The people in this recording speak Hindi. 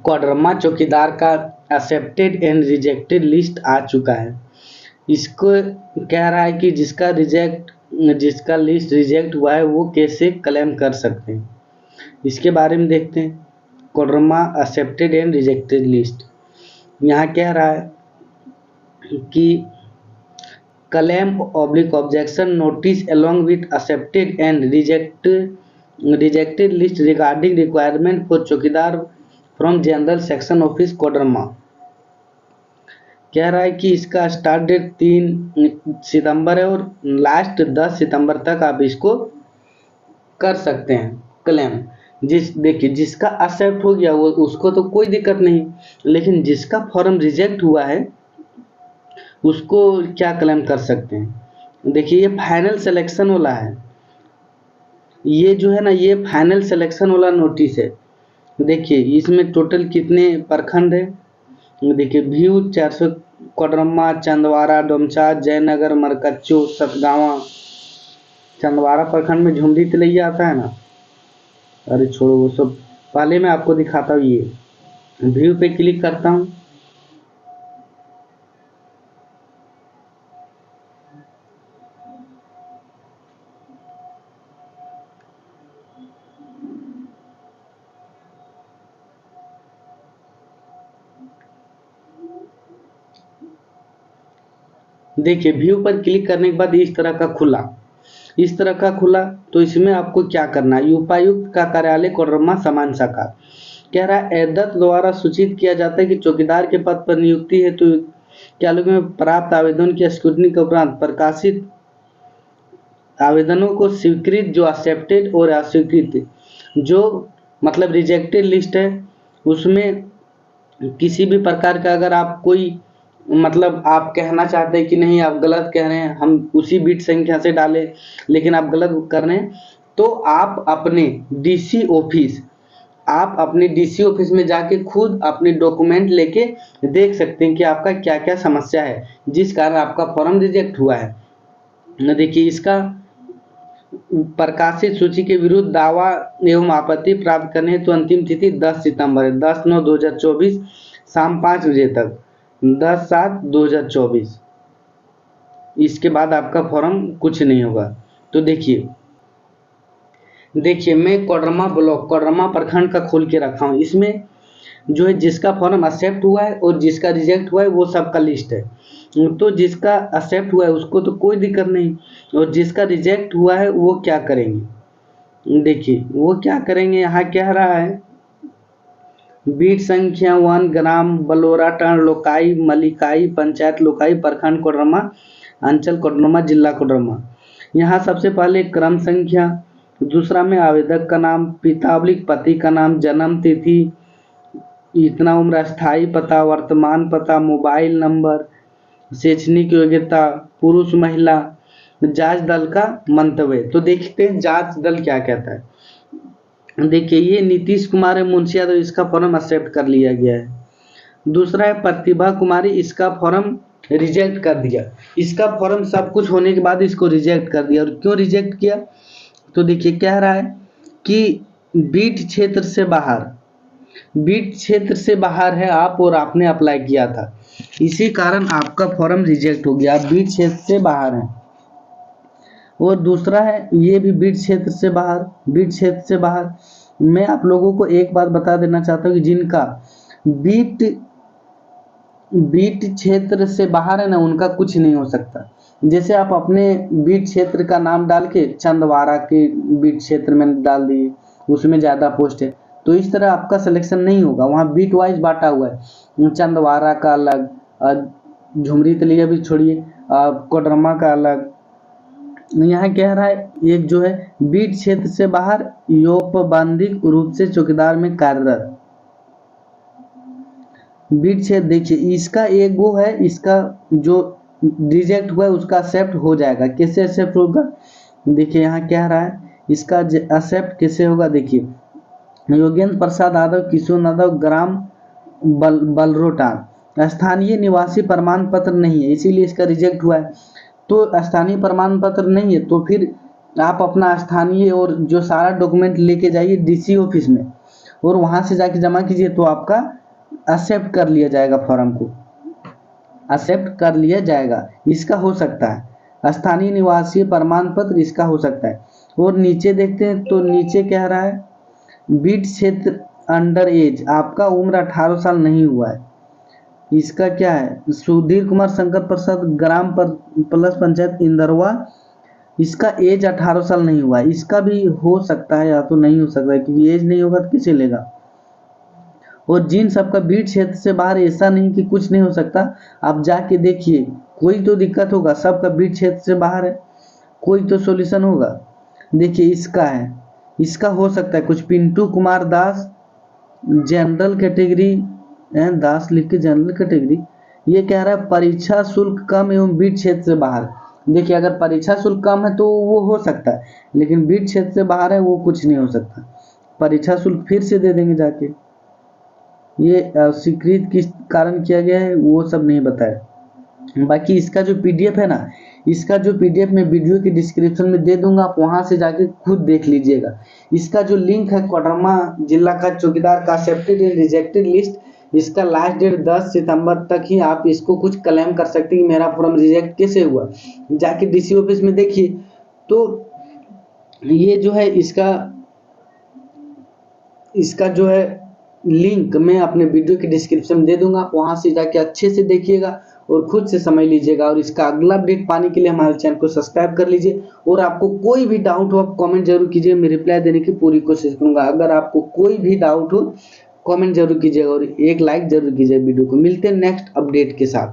कोडरमा चौकीदार का एक्सेप्टेड एंड रिजेक्टेड लिस्ट आ चुका है। इसको कह रहा है कि जिसका लिस्ट रिजेक्ट हुआ है वो कैसे क्लेम कर सकते हैं, इसके बारे में देखते हैं। Koderma accepted and rejected list यहाँ कह रहा है कि claim oblique objection notice along with accepted and rejected list regarding requirement for चौकीदार from general section office Koderma. कह रहा है कि इसका स्टार्ट डेट 3 सितंबर है और लास्ट 10 सितंबर तक आप इसको कर सकते हैं क्लेम। देखिए जिसका एक्सेप्ट हो गया वो उसको तो कोई दिक्कत नहीं, लेकिन जिसका फॉर्म रिजेक्ट हुआ है उसको क्या क्लेम कर सकते हैं। देखिए ये फाइनल सिलेक्शन वाला है, ये जो है ना ये फाइनल सिलेक्शन वाला नोटिस है। देखिए इसमें टोटल कितने प्रखंड है, देखिए व्यू 400 कोडरमा, चंदवारा, डोमचा, जयनगर, मरकच्चो, सतगावा। चंदवारा प्रखंड में झुमरी तिलैया आता है ना, अरे छोड़ो वो सब, पहले मैं आपको दिखाता हूँ। ये व्यू पे क्लिक करता हूँ, देखिए व्यू पर क्लिक करने के बाद इस तरह का खुला। तो इसमें आपको क्या करना है, उपायुक्त का कार्यालय कोडरमा समान शाखा। कह रहा है एदत द्वारा सूचित किया जाता है कि चौकीदार के पद पर नियुक्ति हेतु तालुक में प्राप्त आवेदन की स्क्रूटनी के उपरांत प्रकाशित आवेदनों को स्वीकृत जो एक्सेप्टेड और अस्वीकृत जो मतलब रिजेक्टेड लिस्ट है उसमें किसी भी प्रकार का अगर आप कोई मतलब आप कहना चाहते हैं कि नहीं आप गलत कह रहे हैं, हम उसी बिट संख्या से डालें, लेकिन आप गलत कर रहे हैं, तो आप अपने डीसी ऑफिस में जाके खुद अपने डॉक्यूमेंट लेके देख सकते हैं कि आपका क्या क्या समस्या है जिस कारण आपका फॉर्म रिजेक्ट हुआ है। देखिए इसका प्रकाशित सूची के विरुद्ध दावा एवं आपत्ति प्राप्त करने हेतु अंतिम तिथि 10 सितंबर है, 10/9/2024 शाम 5 बजे तक, 10/7/2024। इसके बाद आपका फॉर्म कुछ नहीं होगा। तो देखिए मैं कोडरमा प्रखंड का खोल के रखा हूँ। इसमें जो है जिसका फॉर्म एक्सेप्ट हुआ है और जिसका रिजेक्ट हुआ है वो सबका लिस्ट है। तो जिसका एक्सेप्ट हुआ है उसको तो कोई दिक्कत नहीं, और जिसका रिजेक्ट हुआ है वो क्या करेंगे, देखिए वो क्या करेंगे। यहाँ कह रहा है बीट संख्या 1 ग्राम बलोरा टन लोकाई मलिकाई पंचायत लोकाई प्रखंड कोडरमा अंचल कोडरमा जिला कोडरमा। यहाँ सबसे पहले क्रम संख्या, दूसरा में आवेदक का नाम, पिताब्लिक पति का नाम, जन्म तिथि, इतना उम्र, स्थायी पता, वर्तमान पता, मोबाइल नंबर, शैक्षणिक योग्यता, पुरुष महिला, जांच दल का मंतव्य। तो देखते हैं जांच दल क्या कहता है। देखिए ये नीतीश कुमार है मुंशी यादव, इसका फॉर्म एक्सेप्ट कर लिया गया है। दूसरा है प्रतिभा कुमारी, इसका फॉर्म रिजेक्ट कर दिया। इसका फॉर्म सब कुछ होने के बाद इसको रिजेक्ट कर दिया। और क्यों रिजेक्ट किया, तो देखिए कह रहा है कि बीट क्षेत्र से बाहर है आप और आपने अप्लाई किया था, इसी कारण आपका फॉर्म रिजेक्ट हो गया। आप बीट क्षेत्र से बाहर हैं। और दूसरा है ये भी बीट क्षेत्र से बाहर। मैं आप लोगों को एक बात बता देना चाहता हूँ कि जिनका बीट क्षेत्र से बाहर है ना उनका कुछ नहीं हो सकता। जैसे आप अपने बीट क्षेत्र का नाम डाल के चंदवारा के बीट क्षेत्र में डाल दिए, उसमें ज़्यादा पोस्ट है, तो इस तरह आपका सिलेक्शन नहीं होगा। वहाँ बीट वाइज बांटा हुआ है, चंदवारा का अलग, झुमरी तिलैया भी छोड़िए, कोडरमा का अलग। यहाँ कह रहा है एक जो है बीट क्षेत्र से बाहर औपबंधिक रूप से चौकीदार में कार्यरत बीट क्षेत्र। देखिए इसका एक वो है, इसका जो रिजेक्ट हुआ है उसका एक्सेप्ट हो जाएगा। कैसे एक्सेप्ट होगा, देखिए यहाँ कह रहा है इसका एक्सेप्ट कैसे होगा। देखिए योगेंद्र प्रसाद यादव, किशोर यादव, ग्राम बलरोटा, स्थानीय निवासी प्रमाण पत्र नहीं है इसीलिए इसका रिजेक्ट हुआ है। तो स्थानीय प्रमाण पत्र नहीं है तो फिर आप अपना स्थानीय और जो सारा डॉक्यूमेंट लेके जाइए डीसी ऑफिस में, और वहाँ से जाके जमा कीजिए तो आपका एक्सेप्ट कर लिया जाएगा, फॉर्म को एक्सेप्ट कर लिया जाएगा। इसका हो सकता है स्थानीय निवासी प्रमाण पत्र, इसका हो सकता है। और नीचे देखते हैं तो नीचे कह रहा है बीट क्षेत्र अंडर एज, आपका उम्र 18 साल नहीं हुआ है। इसका क्या है, सुधीर कुमार शंकर प्रसाद ग्राम प्लस पंचायत इंदरवा, इसका एज 18 साल नहीं हुआ है। इसका भी हो सकता है या तो नहीं हो सकता है, क्योंकि एज नहीं होगा तो किसे लेगा। और जिन सबका बीट क्षेत्र से बाहर, ऐसा नहीं कि कुछ नहीं हो सकता, आप जाके देखिए कोई तो दिक्कत होगा, सबका बीट क्षेत्र से बाहर है, कोई तो सॉल्यूशन होगा। देखिए इसका है, इसका हो सकता है कुछ पिंटू कुमार दास जनरल कैटेगरी, दास लिख के जनरल कैटेगरी। ये कह रहा है परीक्षा शुल्क कम एवं बीट क्षेत्र से बाहर। देखिए अगर परीक्षा शुल्क कम है तो वो हो सकता है, लेकिन बीट क्षेत्र से बाहर है वो कुछ नहीं हो सकता। परीक्षा शुल्क फिर से दे देंगे जाके। ये स्वीकृत किस कारण किया गया है वो सब नहीं बताया। बाकी इसका जो पीडीएफ है ना, इसका जो पीडीएफ मैं वीडियो की डिस्क्रिप्शन में दे दूंगा, आप वहां से जाके खुद देख लीजिएगा। इसका जो लिंक है कोडरमा जिला का चौकीदार का एक्सेप्टेड एंड रिजेक्टेड लिस्ट, इसका लास्ट डेट 10 सितंबर तक ही आप इसको कुछ क्लेम कर सकते हैं कि मेरा फॉर्म रिजेक्ट कैसे हुआ। जाके डीसी ऑफिस में देखिए। तो ये जो है इसका जो है लिंक मैं अपने वीडियो के डिस्क्रिप्शन में दे दूंगा, आप वहां से जाके अच्छे से देखिएगा और खुद से समझ लीजिएगा। और इसका अगला अपडेट पाने के लिए हमारे चैनल को सब्सक्राइब कर लीजिए। और आपको कोई भी डाउट हो आप कमेंट जरूर कीजिए, मैं रिप्लाई देने की पूरी कोशिश करूंगा। अगर आपको कोई भी डाउट हो कमेंट जरूर कीजिएगा और एक लाइक जरूर कीजिए वीडियो को। मिलते हैं नेक्स्ट अपडेट के साथ।